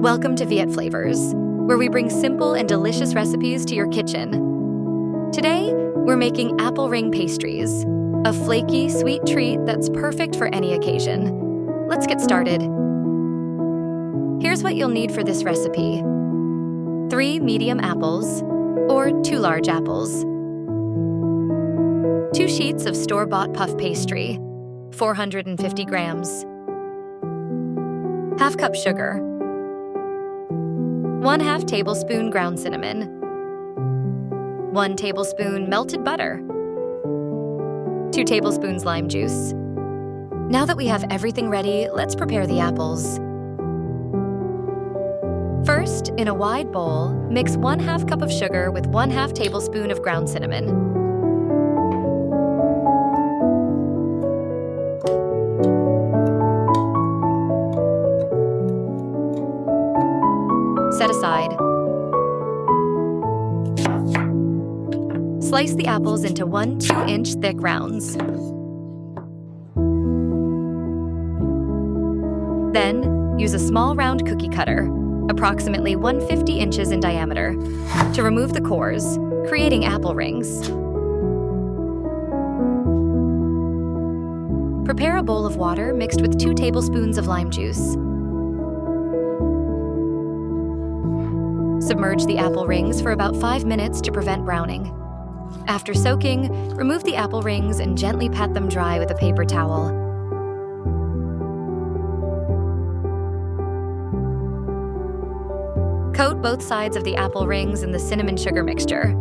Welcome to Viet Flavors, where we bring simple and delicious recipes to your kitchen. Today, we're making Apple Ring Pastries, a flaky, sweet treat that's perfect for any occasion. Let's get started. Here's what you'll need for this recipe: 3 medium apples, or 2 large apples, 2 sheets of store-bought puff pastry, 450 grams, ½ cup sugar, 1/2 tablespoon ground cinnamon, 1 tablespoon melted butter, 2 tablespoons lime juice. Now that we have everything ready, let's prepare the apples. First, in a wide bowl, mix 1/2 cup of sugar with 1/2 tablespoon of ground cinnamon. Set aside. Slice the apples into 1 2-inch thick rounds. Then, use a small round cookie cutter, approximately 150 inches in diameter, to remove the cores, creating apple rings. Prepare a bowl of water mixed with 2 tablespoons of lime juice. Submerge the apple rings for about 5 minutes to prevent browning. After soaking, remove the apple rings and gently pat them dry with a paper towel. Coat both sides of the apple rings in the cinnamon sugar mixture.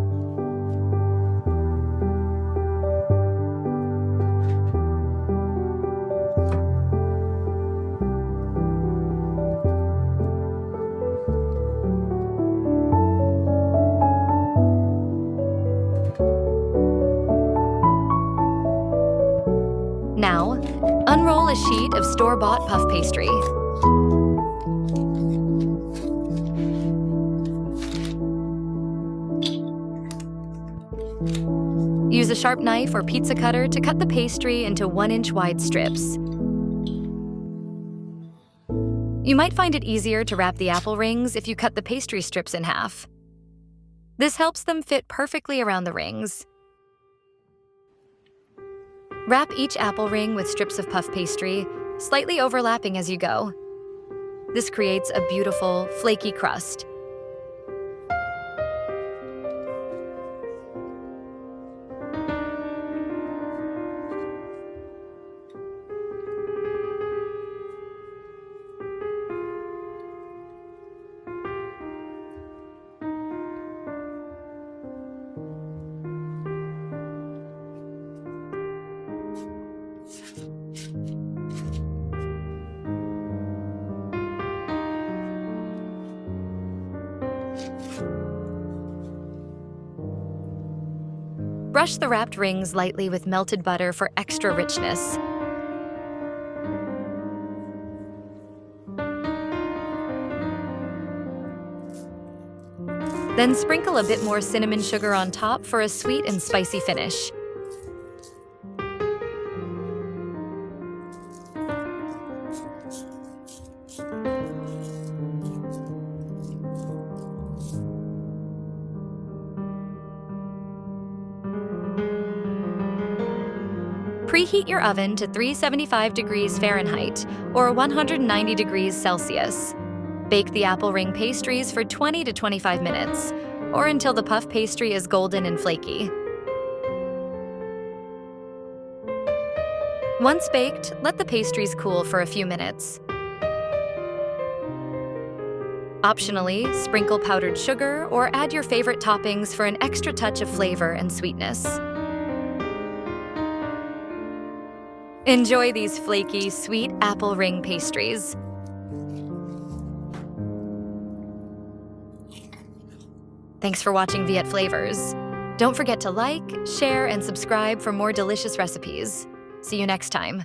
Now, unroll a sheet of store-bought puff pastry. Use a sharp knife or pizza cutter to cut the pastry into 1-inch wide strips. You might find it easier to wrap the apple rings if you cut the pastry strips in half. This helps them fit perfectly around the rings. Wrap each apple ring with strips of puff pastry, slightly overlapping as you go. This creates a beautiful, flaky crust. Brush the wrapped rings lightly with melted butter for extra richness. Then sprinkle a bit more cinnamon sugar on top for a sweet and spicy finish. Preheat your oven to 375 degrees Fahrenheit or 190 degrees Celsius. Bake the apple ring pastries for 20 to 25 minutes, or until the puff pastry is golden and flaky. Once baked, let the pastries cool for a few minutes. Optionally, sprinkle powdered sugar or add your favorite toppings for an extra touch of flavor and sweetness. Enjoy these flaky, sweet apple ring pastries. Thanks for watching Viet Flavors. Don't forget to like, share, and subscribe for more delicious recipes. See you next time.